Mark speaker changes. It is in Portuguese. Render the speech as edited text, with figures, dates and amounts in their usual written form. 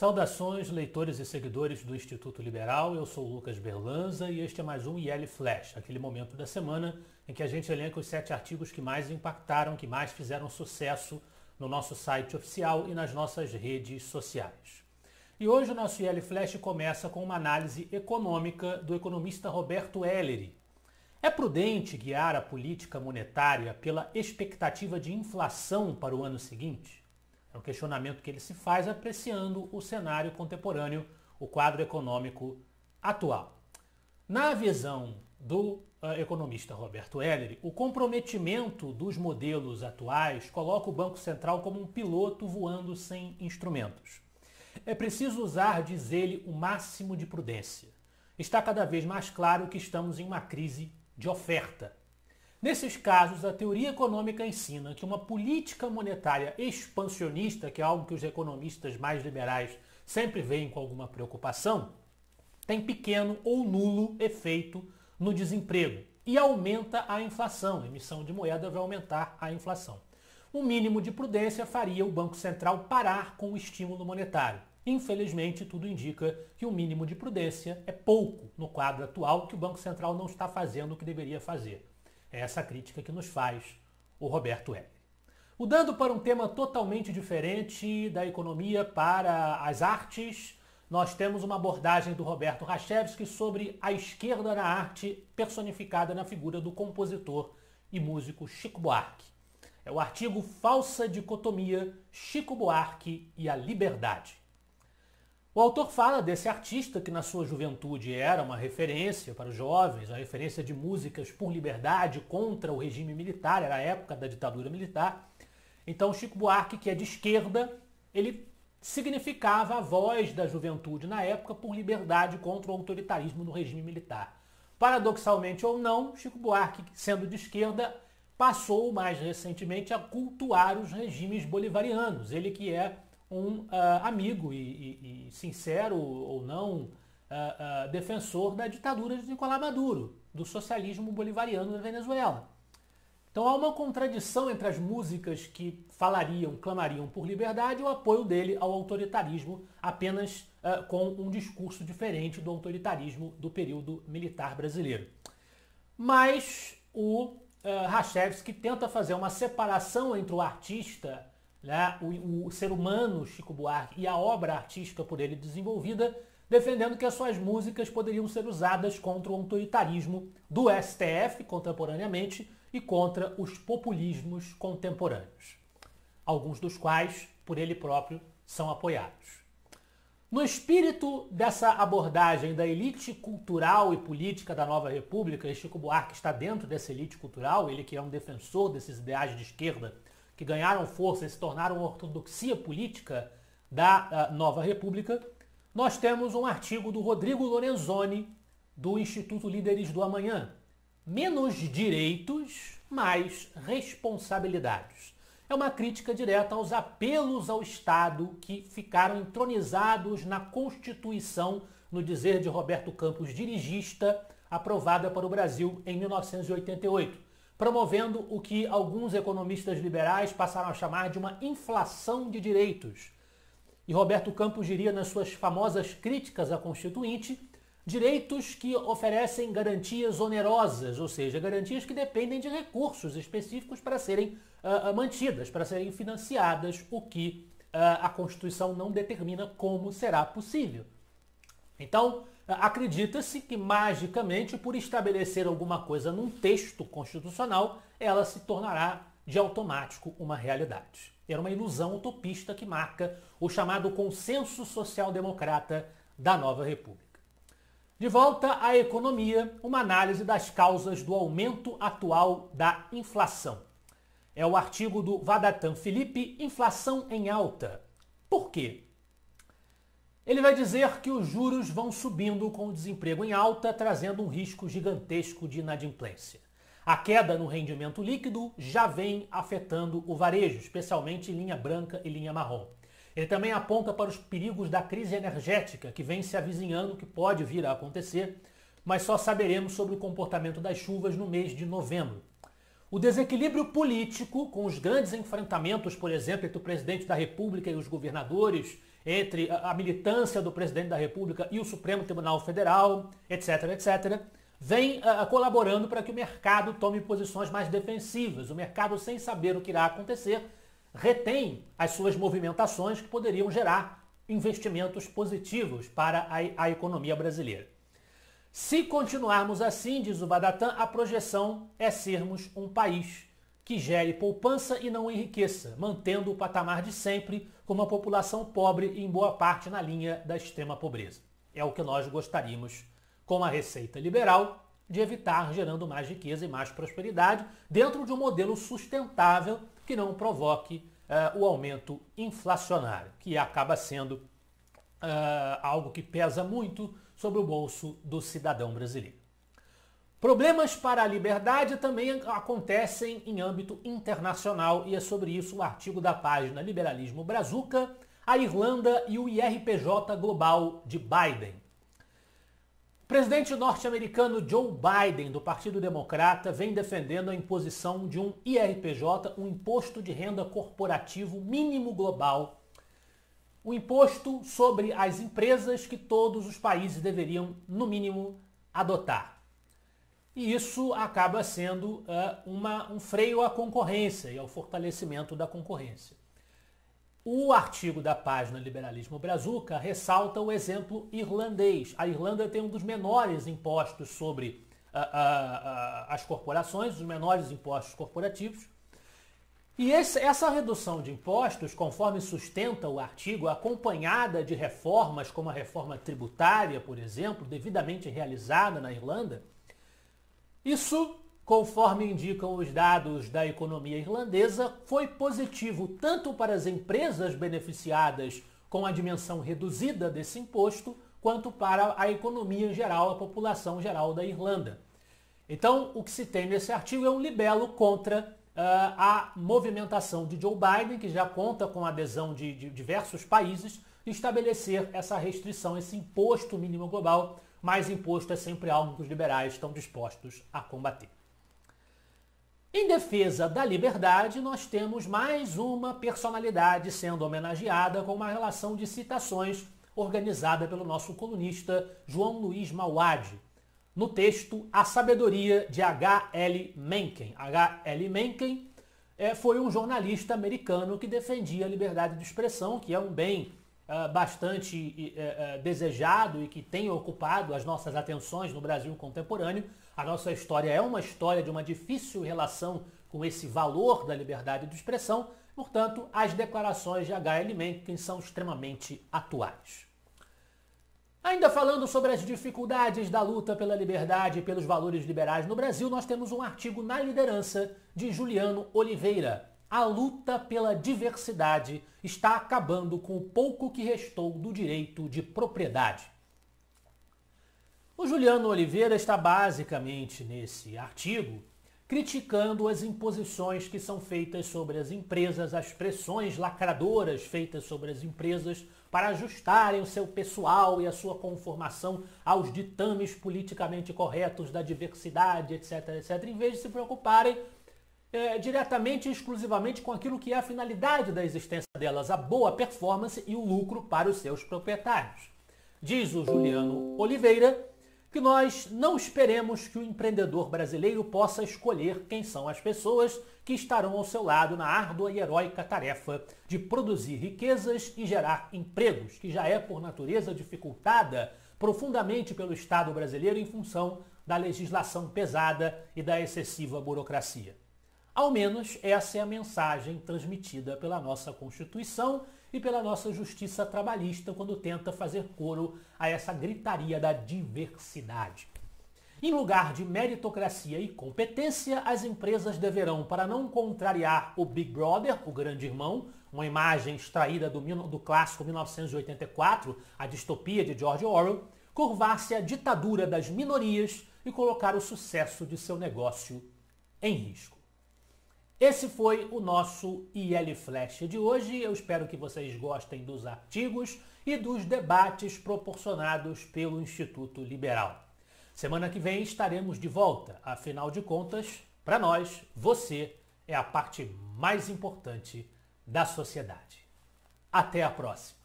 Speaker 1: Saudações, leitores e seguidores do Instituto Liberal. Eu sou o Lucas Berlanza e este é mais um IL Flash, aquele momento da semana em que a gente elenca os 7 artigos que mais impactaram, que mais fizeram sucesso no nosso site oficial e nas nossas redes sociais. E hoje o nosso IL Flash começa com uma análise econômica do economista Roberto Ellery. É prudente guiar a política monetária pela expectativa de inflação para o ano seguinte? É um questionamento que ele se faz apreciando o cenário contemporâneo, o quadro econômico atual. Na visão do economista Roberto Ellery, o comprometimento dos modelos atuais coloca o Banco Central como um piloto voando sem instrumentos. É preciso usar, diz ele, o máximo de prudência. Está cada vez mais claro que estamos em uma crise de oferta. Nesses casos, a teoria econômica ensina que uma política monetária expansionista, que é algo que os economistas mais liberais sempre veem com alguma preocupação, tem pequeno ou nulo efeito no desemprego e aumenta a inflação. A emissão de moeda vai aumentar a inflação. Um mínimo de prudência faria o Banco Central parar com o estímulo monetário. Infelizmente, tudo indica que o mínimo de prudência é pouco no quadro atual, que o Banco Central não está fazendo o que deveria fazer. É essa crítica que nos faz o Roberto Ellery. Mudando para um tema totalmente diferente, da economia para as artes, nós temos uma abordagem do Roberto Rachevsky sobre a esquerda na arte, personificada na figura do compositor e músico Chico Buarque. É o artigo Falsa Dicotomia, Chico Buarque e a Liberdade. O autor fala desse artista que na sua juventude era uma referência para os jovens, a referência de músicas por liberdade contra o regime militar, era a época da ditadura militar. Então Chico Buarque, que é de esquerda, ele significava a voz da juventude na época por liberdade contra o autoritarismo do regime militar. Paradoxalmente ou não, Chico Buarque, sendo de esquerda, passou mais recentemente a cultuar os regimes bolivarianos. Ele que é um amigo e sincero ou não defensor da ditadura de Nicolás Maduro, do socialismo bolivariano da Venezuela. Então há uma contradição entre as músicas que clamariam por liberdade e o apoio dele ao autoritarismo, apenas com um discurso diferente do autoritarismo do período militar brasileiro. Mas o Rachevsky tenta fazer uma separação entre o artista, o ser humano Chico Buarque e a obra artística por ele desenvolvida, defendendo que as suas músicas poderiam ser usadas contra o autoritarismo do STF contemporaneamente e contra os populismos contemporâneos, alguns dos quais, por ele próprio, são apoiados. No espírito dessa abordagem da elite cultural e política da Nova República, e Chico Buarque está dentro dessa elite cultural, ele que é um defensor desses ideais de esquerda que ganharam força e se tornaram a ortodoxia política da Nova República, nós temos um artigo do Rodrigo Lorenzoni, do Instituto Líderes do Amanhã. Menos direitos, mais responsabilidades. É uma crítica direta aos apelos ao Estado que ficaram entronizados na Constituição, no dizer de Roberto Campos, dirigista, aprovada para o Brasil em 1988. Promovendo o que alguns economistas liberais passaram a chamar de uma inflação de direitos. E Roberto Campos diria nas suas famosas críticas à Constituinte, direitos que oferecem garantias onerosas, ou seja, garantias que dependem de recursos específicos para serem mantidas, para serem financiadas, o que a Constituição não determina como será possível. Então, acredita-se que magicamente, por estabelecer alguma coisa num texto constitucional, ela se tornará de automático uma realidade. Era uma ilusão utopista que marca o chamado consenso social-democrata da Nova República. De volta à economia, uma análise das causas do aumento atual da inflação. É o artigo do Vadatan Felipe, Inflação em Alta. Por quê? Ele vai dizer que os juros vão subindo com o desemprego em alta, trazendo um risco gigantesco de inadimplência. A queda no rendimento líquido já vem afetando o varejo, especialmente linha branca e linha marrom. Ele também aponta para os perigos da crise energética que vem se avizinhando, que pode vir a acontecer, mas só saberemos sobre o comportamento das chuvas no mês de novembro. O desequilíbrio político, com os grandes enfrentamentos, por exemplo, entre o presidente da República e os governadores, entre a militância do presidente da República e o Supremo Tribunal Federal, etc., etc., vem colaborando para que o mercado tome posições mais defensivas. O mercado, sem saber o que irá acontecer, retém as suas movimentações que poderiam gerar investimentos positivos para a economia brasileira. Se continuarmos assim, diz o Vahdatan, a projeção é sermos um país que gere poupança e não enriqueça, mantendo o patamar de sempre, com uma população pobre e em boa parte na linha da extrema pobreza. É o que nós gostaríamos, com a receita liberal, de evitar, gerando mais riqueza e mais prosperidade, dentro de um modelo sustentável que não provoque o aumento inflacionário, que acaba sendo algo que pesa muito sobre o bolso do cidadão brasileiro. Problemas para a liberdade também acontecem em âmbito internacional e é sobre isso o artigo da página Liberalismo Brazuca, a Irlanda e o IRPJ global de Biden. O presidente norte-americano Joe Biden, do Partido Democrata, vem defendendo a imposição de um IRPJ, um imposto de renda corporativo mínimo global, o imposto sobre as empresas que todos os países deveriam, no mínimo, adotar. E isso acaba sendo um freio à concorrência e ao fortalecimento da concorrência. O artigo da página Liberalismo Brazuca ressalta o exemplo irlandês. A Irlanda tem um dos menores impostos sobre as corporações, os menores impostos corporativos. E essa redução de impostos, conforme sustenta o artigo, acompanhada de reformas como a reforma tributária, por exemplo, devidamente realizada na Irlanda, isso, conforme indicam os dados da economia irlandesa, foi positivo tanto para as empresas beneficiadas com a dimensão reduzida desse imposto, quanto para a economia em geral, a população geral da Irlanda. Então, o que se tem nesse artigo é um libelo contra a movimentação de Joe Biden, que já conta com a adesão de diversos países, de estabelecer essa restrição, esse imposto mínimo global, mas imposto é sempre algo que os liberais estão dispostos a combater. Em defesa da liberdade, nós temos mais uma personalidade sendo homenageada com uma relação de citações organizada pelo nosso colunista João Luiz Mauad, no texto A Sabedoria de H.L. Mencken. H.L. Mencken foi um jornalista americano que defendia a liberdade de expressão, que é um bem bastante desejado e que tem ocupado as nossas atenções no Brasil contemporâneo. A nossa história é uma história de uma difícil relação com esse valor da liberdade de expressão, portanto, as declarações de H.L. Mencken são extremamente atuais. Ainda falando sobre as dificuldades da luta pela liberdade e pelos valores liberais no Brasil, nós temos um artigo na liderança de Juliano Oliveira. A luta pela diversidade está acabando com o pouco que restou do direito de propriedade. O Juliano Oliveira está basicamente nesse artigo criticando as imposições que são feitas sobre as empresas, as pressões lacradoras feitas sobre as empresas para ajustarem o seu pessoal e a sua conformação aos ditames politicamente corretos da diversidade, etc., etc., em vez de se preocuparem diretamente e exclusivamente com aquilo que é a finalidade da existência delas, a boa performance e o lucro para os seus proprietários. Diz o Juliano Oliveira que nós não esperemos que o empreendedor brasileiro possa escolher quem são as pessoas que estarão ao seu lado na árdua e heróica tarefa de produzir riquezas e gerar empregos, que já é, por natureza, dificultada profundamente pelo Estado brasileiro em função da legislação pesada e da excessiva burocracia. Ao menos essa é a mensagem transmitida pela nossa Constituição e pela nossa justiça trabalhista quando tenta fazer coro a essa gritaria da diversidade. Em lugar de meritocracia e competência, as empresas deverão, para não contrariar o Big Brother, o grande irmão, uma imagem extraída do clássico 1984, a distopia de George Orwell, curvar-se à ditadura das minorias e colocar o sucesso de seu negócio em risco. Esse foi o nosso IL Flash de hoje. Eu espero que vocês gostem dos artigos e dos debates proporcionados pelo Instituto Liberal. Semana que vem estaremos de volta. Afinal de contas, Para nós, você é a parte mais importante da sociedade. Até a próxima!